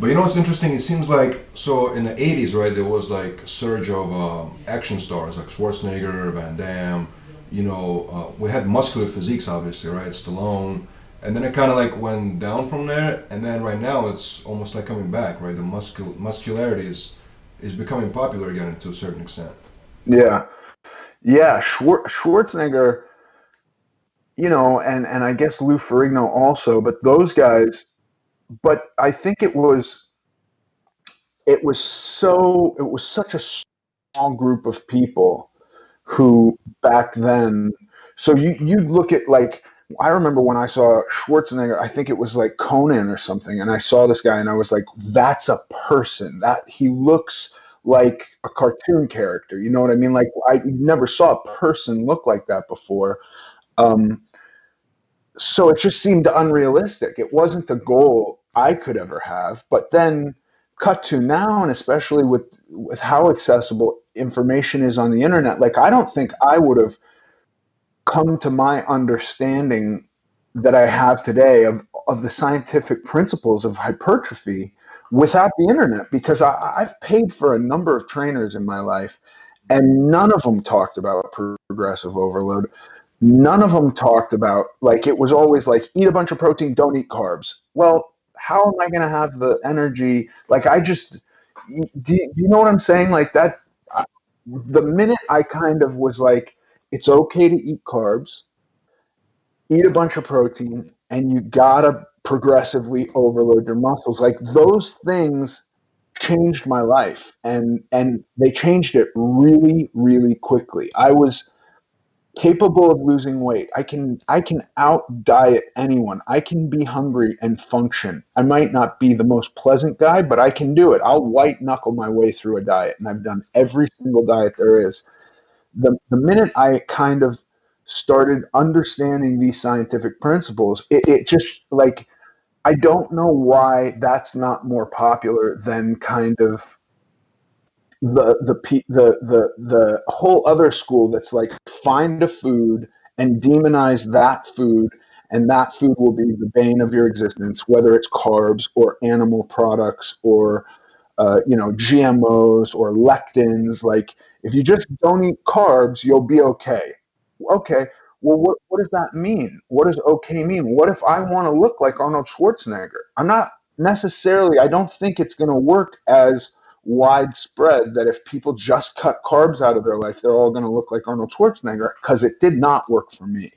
But you know what's interesting? It seems like so in the '80s, right? There was like a surge of action stars like Schwarzenegger, Van Damme. We had Muscular Physiques, obviously, right? Stallone, and then it kind of like went down from there. And then right now, it's almost like coming back, right? The muscularity is becoming popular again to a certain extent. Yeah, yeah. Schwarzenegger, and I guess Lou Ferrigno also, but those guys. But I think it was such a small group of people who back then. So you'd look at, like, I remember when I saw Schwarzenegger, I think it was like Conan or something, and I saw this guy and I was like, that's a person. That he looks like a cartoon character. You know what I mean? Like, I never saw a person look like that before. Um, so it just seemed unrealistic. It wasn't a goal I could ever have. But then cut to now, and especially with how accessible information is on the internet, like, I don't think I would have come to my understanding that I have today of the scientific principles of hypertrophy without the internet, because I've paid for a number of trainers in my life, and none of them talked about progressive overload. None of them talked about, like, it was always like, eat a bunch of protein, don't eat carbs. Well, how am I going to have the energy? Like, do you know what I'm saying? Like that, the minute I kind of was like, it's okay to eat carbs, eat a bunch of protein, and you gotta progressively overload your muscles. Like, those things changed my life, and they changed it really, really quickly. I was capable of losing weight. I can out diet anyone. I can be hungry and function. I might not be the most pleasant guy, but I can do it. I'll white knuckle my way through a diet, and I've done every single diet there is. The minute I kind of started understanding these scientific principles, it just, like, I don't know why that's not more popular than kind of the whole other school that's like, find a food and demonize that food, and that food will be the bane of your existence, whether it's carbs or animal products or GMOs or lectins. Like, if you just don't eat carbs, you'll be okay. Okay. Well, what does that mean? What does okay mean? What if I want to look like Arnold Schwarzenegger? I'm not necessarily, I don't think it's going to work as widespread that if people just cut carbs out of their life, they're all going to look like Arnold Schwarzenegger, because it did not work for me.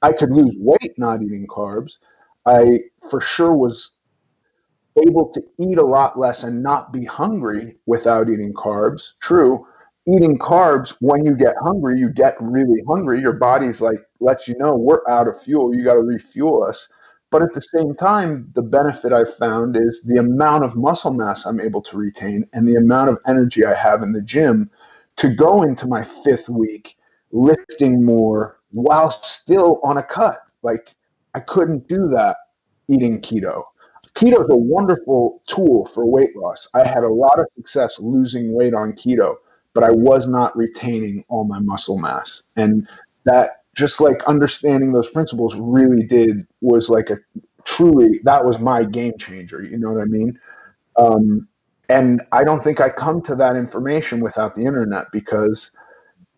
I could lose weight not eating carbs. I for sure was able to eat a lot less and not be hungry without eating carbs. True, eating carbs, when you get hungry, you get really hungry. Your body's like, lets you know, we're out of fuel. You got to refuel us. But at the same time, the benefit I've found is the amount of muscle mass I'm able to retain and the amount of energy I have in the gym to go into my fifth week lifting more while still on a cut. Like, I couldn't do that eating keto. Keto is a wonderful tool for weight loss. I had a lot of success losing weight on keto, but I was not retaining all my muscle mass. And that, just like understanding those principles really was like that was my game changer. You know what I mean? Um, and I don't think I come to that information without the internet, because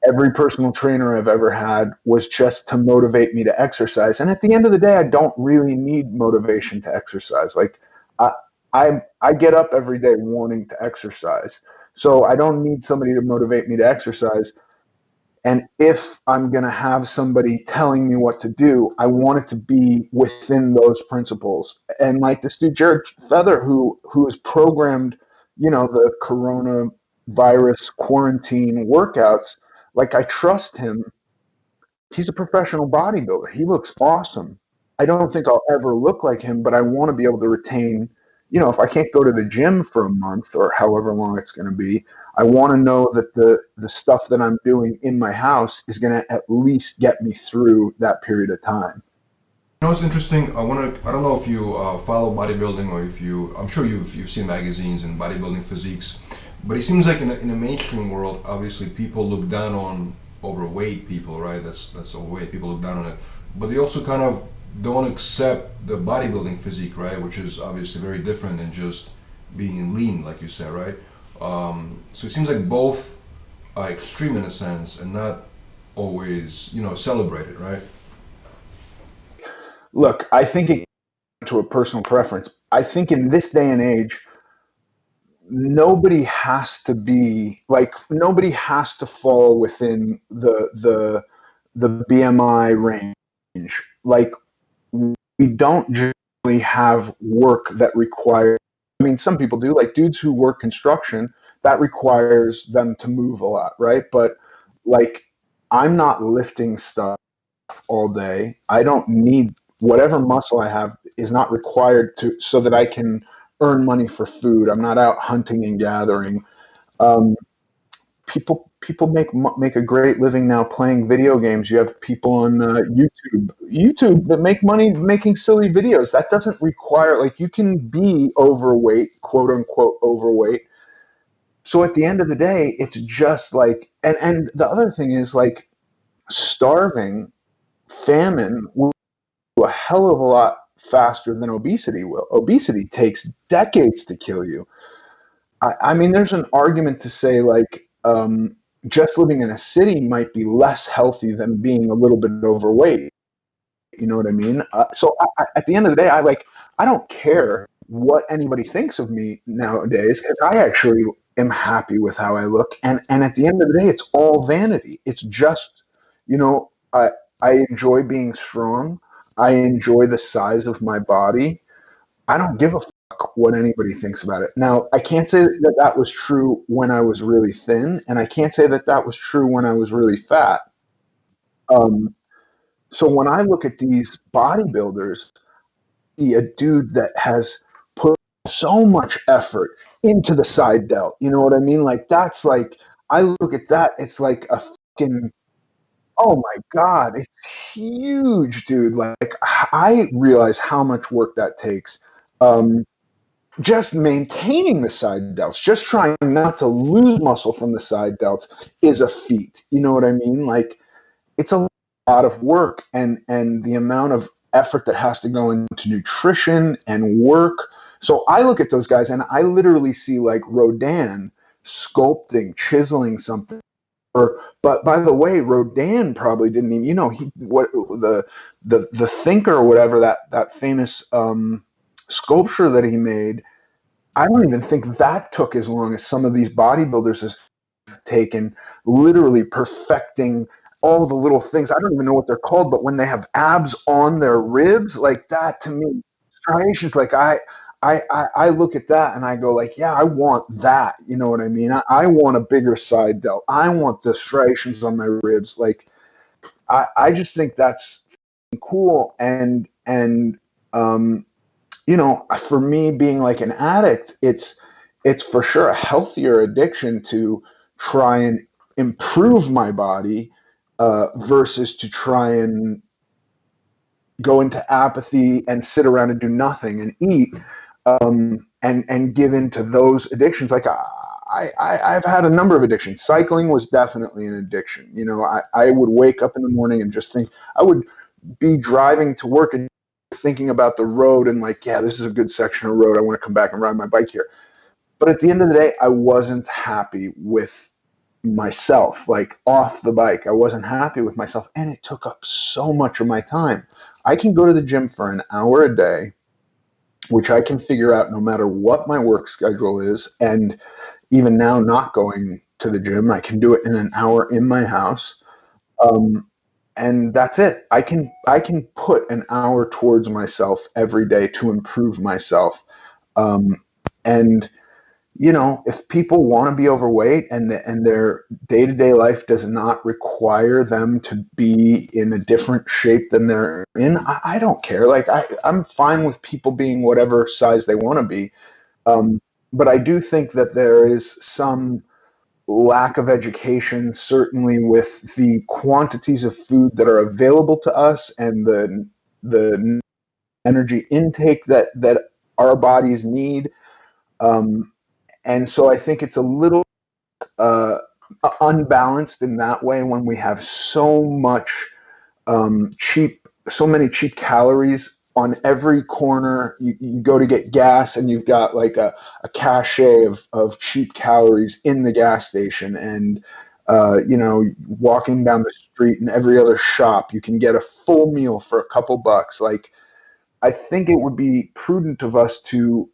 every personal trainer I've ever had was just to motivate me to exercise. And at the end of the day, I don't really need motivation to exercise. Like, I, I get up every day wanting to exercise. So I don't need somebody to motivate me to exercise. And if I'm going to have somebody telling me what to do, I want it to be within those principles. And like this dude, Jared Feather, who has programmed, the coronavirus quarantine workouts, like, I trust him. He's a professional bodybuilder. He looks awesome. I don't think I'll ever look like him, but I want to be able to retain, if I can't go to the gym for a month or however long it's going to be, I want to know that the stuff that I'm doing in my house is going to at least get me through that period of time. You know, it's interesting. I don't know if you follow bodybuilding or if you. I'm sure you've seen magazines and bodybuilding physiques, but it seems like in the mainstream world, obviously people look down on overweight people, right? That's overweight. People look down on it, but they also kind of don't accept the bodybuilding physique, right? Which is obviously very different than just being lean, like you said, right? So it seems like both are extreme in a sense and not always, celebrated, right? Look, I think it to a personal preference. I think in this day and age, nobody has to fall within the BMI range. Like we don't generally have work that requires. I mean, some people do. Like dudes who work construction, that requires them to move a lot, right? But like, I'm not lifting stuff all day. I don't need whatever muscle I have is not required to so that I can earn money for food. I'm not out hunting and gathering. Um, people make a great living now playing video games. You have people on YouTube that make money making silly videos. That doesn't require like you can be overweight, quote unquote overweight. So at the end of the day, it's just like and the other thing is like starving, famine will do a hell of a lot faster than obesity will. Obesity takes decades to kill you. I mean, there's an argument to say like just living in a city might be less healthy than being a little bit overweight. You know what I mean? At the end of the day, I don't care what anybody thinks of me nowadays because I actually am happy with how I look. And at the end of the day, it's all vanity. It's just, you know, I enjoy being strong. I enjoy the size of my body. I don't give a fuck what anybody thinks about it. Now, I can't say that that was true when I was really thin, and I can't say that that was true when I was really fat. Um, so when I look at these bodybuilders, see a dude that has put so much effort into the side delt. You know what I mean? Like that's like I look at that, it's like a fucking oh my god, it's huge, dude. Like I realize how much work that takes. Um, just maintaining the side delts, just trying not to lose muscle from the side delts is a feat. You know what I mean? Like it's a lot of work and the amount of effort that has to go into nutrition and work. So I look at those guys and I literally see like Rodin sculpting, chiseling something. But by the way, Rodin probably didn't even, the thinker or whatever that famous sculpture that he made. I don't even think that took as long as some of these bodybuilders have taken, literally perfecting all the little things. I don't even know what they're called, but when they have abs on their ribs, like that to me, striations, like I look at that and I go like, yeah, I want that. You know what I mean? I want a bigger side delt. I want the striations on my ribs. Like I just think that's cool. Um, for me being like an addict, it's for sure a healthier addiction to try and improve my body versus to try and go into apathy and sit around and do nothing and eat and give into those addictions. Like I've had a number of addictions. Cycling was definitely an addiction. You know, I would wake up in the morning and just think I would be driving to work and thinking about the road and like, yeah, this is a good section of road. I want to come back and ride my bike here. But at the end of the day, I wasn't happy with myself, like off the bike. I wasn't happy with myself. And it took up so much of my time. I can go to the gym for an hour a day, which I can figure out no matter what my work schedule is. And even now, not going to the gym, I can do it in an hour in my house. Um, and that's it. I can put an hour towards myself every day to improve myself. Um, and if people want to be overweight and their day to day life does not require them to be in a different shape than they're in, I don't care. Like I'm fine with people being whatever size they want to be. Um, but I do think that there is some lack of education, certainly with the quantities of food that are available to us and the energy intake that our bodies need. Um, and so I think it's a little uh, unbalanced in that way when we have so many cheap calories on every corner. You go to get gas and you've got like a cache of cheap calories in the gas station. And, walking down the street in every other shop, you can get a full meal for a couple bucks. Like, I think it would be prudent of us to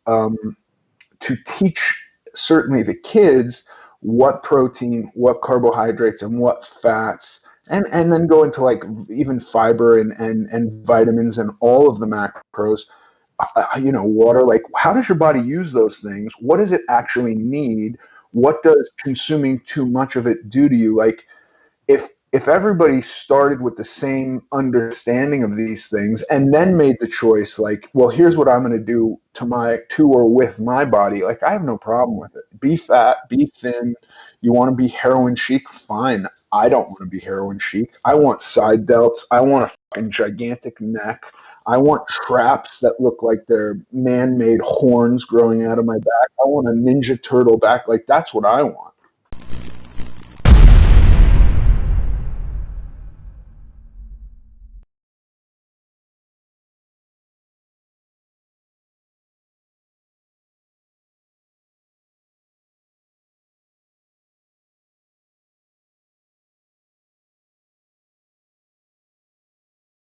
teach certainly the kids what protein, what carbohydrates, and what fats, and then go into like even fiber and vitamins and all of the macros. Water. Like, how does your body use those things? What does it actually need? What does consuming too much of it do to you? Like, if everybody started with the same understanding of these things and then made the choice, like, well, here's what I'm going to do to or with my body, like, I have no problem with it. Be fat, be thin. You want to be heroin chic? Fine. I don't want to be heroin chic. I want side delts. I want a fucking gigantic neck. I want traps that look like they're man-made horns growing out of my back. I want a Ninja Turtle back. Like, that's what I want.